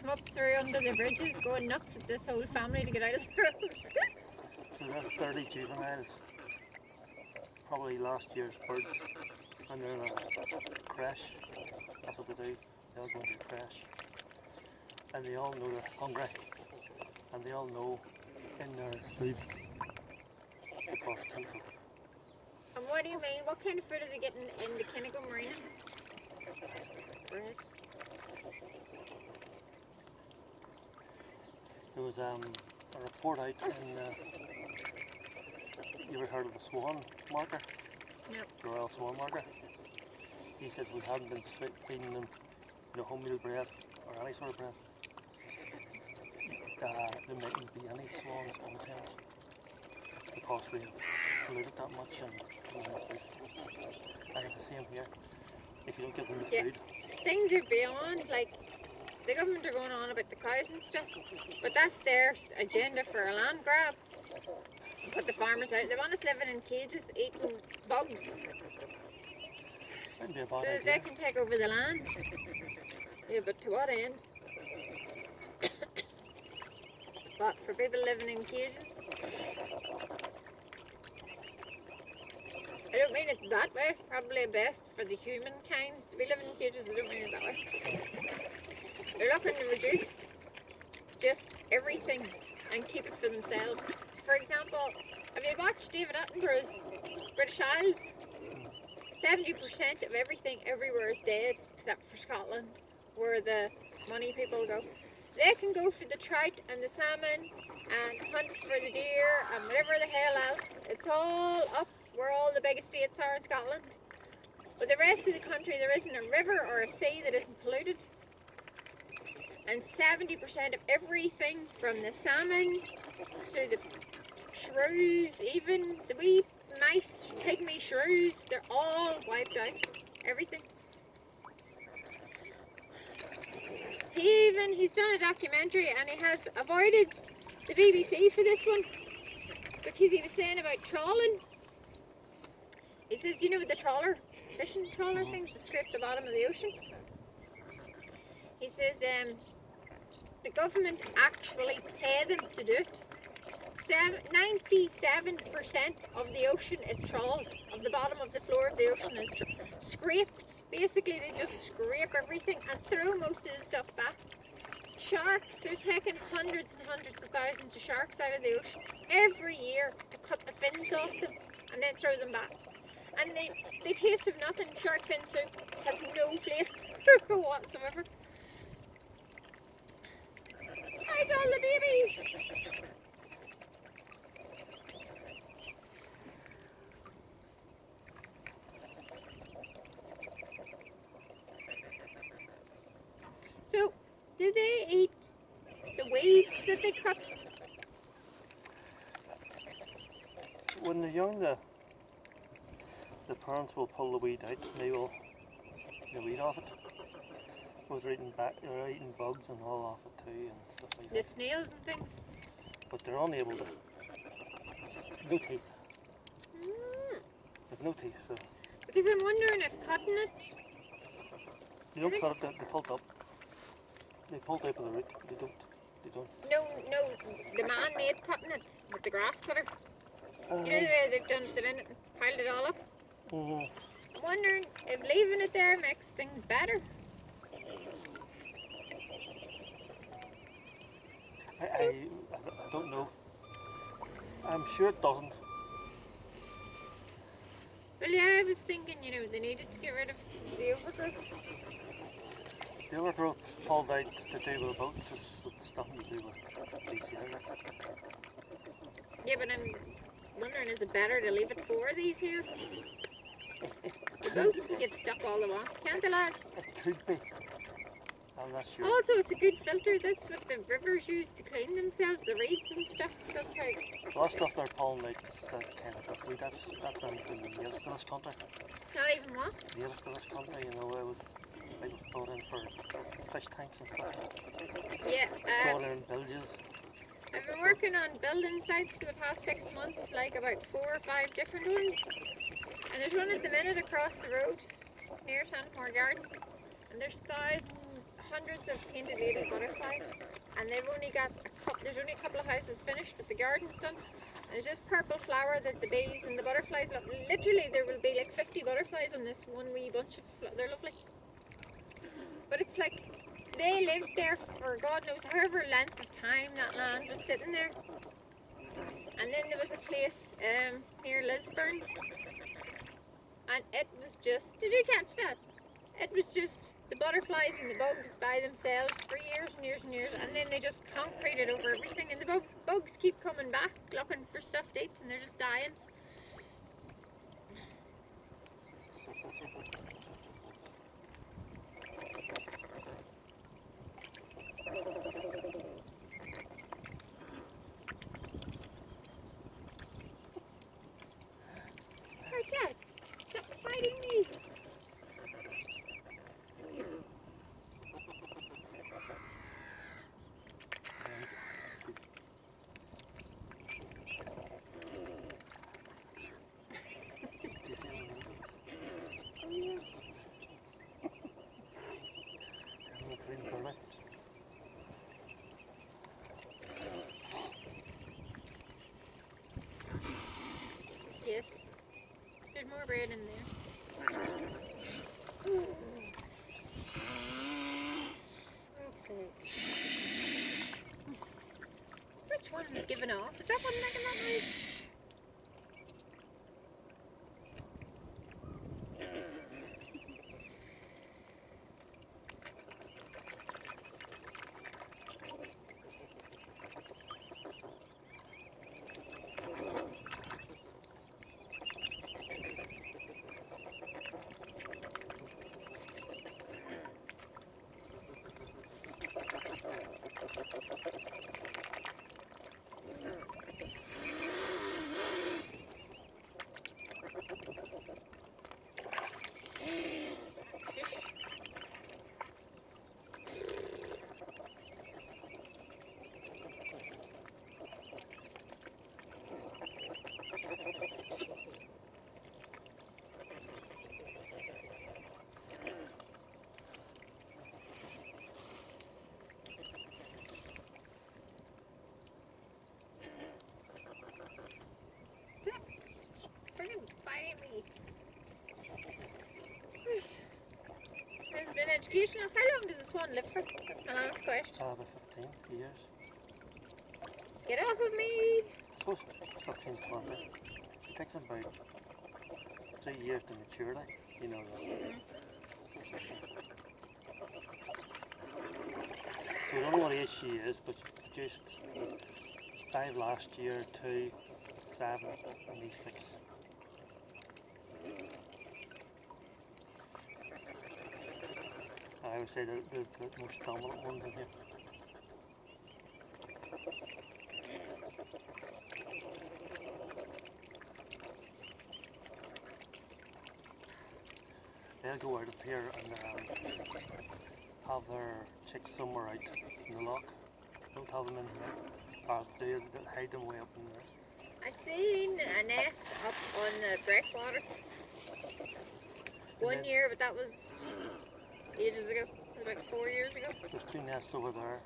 come up through under the bridges, going nuts at this whole family to get out of the road. So that's 30 juveniles, probably last year's birds, and they're in a crash. That's what they do, they all go into a crash. And they all know they're hungry, and they all know in their food the cost people. And what do you mean? What kind of food are they getting in the Kinnigo Marina? Bread. There was a report out in, you ever heard of the swan marker? No. The Royal Swan marker? He says we hadn't been feeding them wholemeal bread or any sort of bread. There mightn't be any swans on the Thames because we have polluted that much and enough food. And it's the same here. If you don't give them the food. Things are beyond, like, the government are going on about the cows and stuff, but that's their agenda for a land grab. Put the farmers out. They want us living in cages, eating bugs, That'd be a bad so that idea. they can take over the land. Yeah, but to what end? But for people living in cages? I don't mean it that way. Probably best for the humankind to be living in cages. I don't mean it that way. They're looking to reduce just everything and keep it for themselves. For example, have you watched David Attenborough's British Isles? 70% of everything everywhere is dead except for Scotland, where the money people go. They can go for the trout and the salmon and hunt for the deer and whatever the hell else. It's all up where all the big estates are in Scotland. But the rest of the country, there isn't a river or a sea that isn't polluted. And 70% of everything from the salmon to the shrews, even the wee nice pygmy shrews, they're all wiped out. Everything. He's done a documentary and he has avoided the BBC for this one because he was saying about trawling. He says, you know, with the trawler, fishing trawler things that scrape the bottom of the ocean. He says the government actually pay them to do it. 97% of the ocean is trawled, of the bottom of the floor of the ocean is scraped. Basically, they just scrape everything and throw most of the stuff back. Sharks, they're taking hundreds and hundreds of thousands of sharks out of the ocean every year to cut the fins off them and then throw them back. And they taste of nothing. Shark fin soup has no flavour whatsoever. How's all the babies? So, do they eat the weeds that they cut? When they're young, the parents will pull the weed out and they will the weed off it. Because they're eating bugs and all off it too and stuff like The that. snails and things? But they're unable to. No teeth. Mm. They've no teeth, so Because I'm wondering if cutting it, you don't cut it, they pull it up. They pull it out of the root. They don't. no, the man made cutting it with the grass cutter. You know the way they've done it the minute and piled it all up? Mhm. I'm wondering if leaving it there makes things better. I don't know. I'm sure it doesn't. Well, yeah, I was thinking, you know, they needed to get rid of the overgrowth. The overgrowth pulled out to do with the boats. It's nothing to do with these here. Yeah, but I'm wondering, is it better to leave it for these here? The boats can get stuck all they want, can't they, lads? It could be. I'm not sure. Also, it's a good filter. That's what the rivers use to clean themselves, the reeds and stuff. That's how. A lot of stuff they're pulling out is kind of duckweed. That's in the native to this country. It's not even what? Native to this country, you know, it was brought in for fish tanks and stuff. Yeah, Brought in bilges. I've been working on building sites for the past 6 months, like about 4 or 5 different ones. And there's one at the minute across the road near Tantamore Gardens. And there's thousands, hundreds of painted lady butterflies butterflies, and they've only got there's only a couple of houses finished, but the garden's done. There's this purple flower that the bees and the butterflies love. Literally, there will be like 50 butterflies on this one wee bunch of they're lovely. But it's like they lived there for God knows however length of time that land was sitting there. And then there was a place near Lisburn, and it was just, did you catch that? It was just the butterflies and the bugs by themselves for years and years and years, and then they just concreted over everything, and the bugs keep coming back looking for stuff to eat, and they're just dying. Jack, stop fighting me! Yes, there's more bread in there. Which one is giving off? Is that one making that noise? Fighting me. Has it been educational? How long does this one live for? That's my last question. About 15 years. Get off of me! I suppose 15, 20. It takes about 3 years to maturity, you know. So I don't know what age she is, but she produced 5 last year, 2, 7, and these 6. I would say the most dominant ones in here. They'll go out of here and have their chicks somewhere out in the loch. Don't have them in here. Or they'll hide them way up in there. I seen a nest up on the breakwater one year, but that was ages ago. It was about 4 years ago. There's 2 nests over there.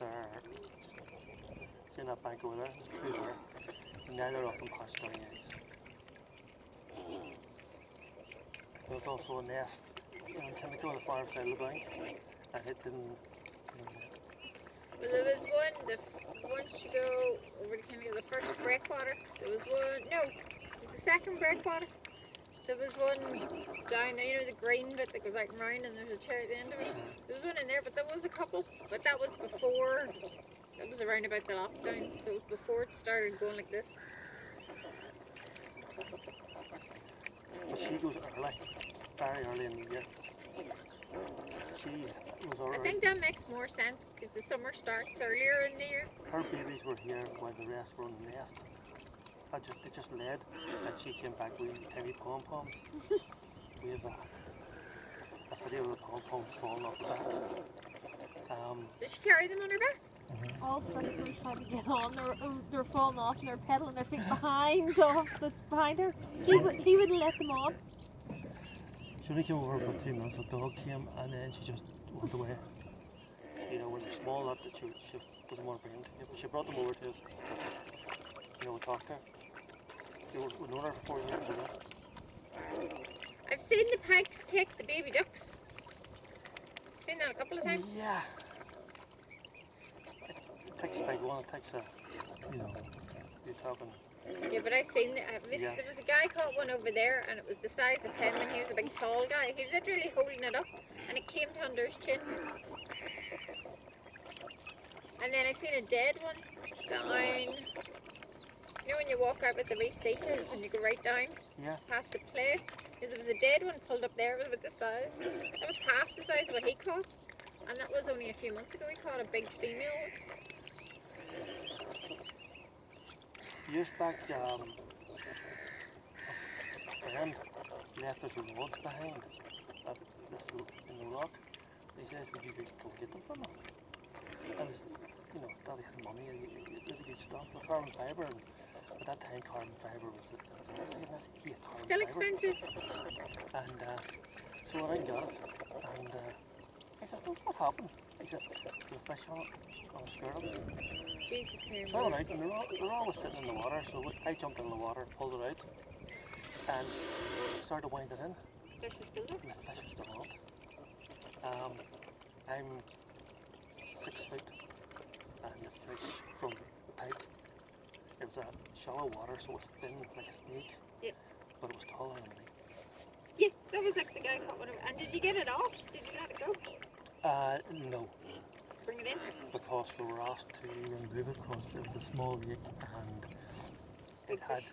They're see that bank over there. There's 2 there. And now they're up in hatching eggs. There's also a nest kind of on the far side of the bank, and it didn't. Well, there was one. Once you go over to kind of the first breakwater, there was one. No, the second breakwater. There was one down there, you know, the green bit that goes out and round, and there's a chair at the end of it. There was one in there, but there was a couple. But that was before. That was around about the lockdown, so it was before it started going like this. She goes early, very early in the year. She was already. I think that makes more sense because the summer starts earlier in the year. Her babies were here while the rest were in the nest. They just laid, and she came back with tiny pom-poms. We have a video of the pom-poms falling off the back. Did she carry them on her back? All six of them trying to get on. They're falling off and they're pedaling their feet behind her. He wouldn't let them on. She only came over for 2 months. A dog came and then she just went away. you know, when they're small, that she doesn't want to bring them to you. But she brought them over to us. You know, we talked to her. We've known her for 4 years, you know. I've seen the pikes take the baby ducks. Seen that a couple of times. Yeah. It takes a big one. It takes a, you know, you're talking. Yeah, but I seen it. Yeah. There was a guy caught one over there, and it was the size of him, and he was a big tall guy. He was literally holding it up, and it came to under his chin. And then I seen a dead one down. You know when you walk out with the Resetas, when you go right down Yeah. past the play? There was a dead one pulled up there. It was about the size. That was half the size of what he caught. And that was only a few months ago. He caught a big female one. Years back, a friend left us rewards behind at this in the rock. He says, would you go get them from him? And you know, Daddy had money and really good stuff for carbon fibre. And at that time, carbon fibre was this heat carbon Still fibre. expensive. And so I got it. And I said, well, what happened? He says, the fish on it. I was scared of it. Jesus Christ. So I went out and they're always sitting in the water. So I jumped in the water, pulled it out, and started to wind it in. Fish was still there. And the fish was still on it. I'm 6 feet, and the fish from the pike, it was a shallow water, so it was thin like a snake. Yeah. But it was taller than me. Yeah, that was like the guy caught one of. And did you get it off? Did you let it go? No, Bring it in? because we were asked to remove it because it was a small lake and Big it had fish.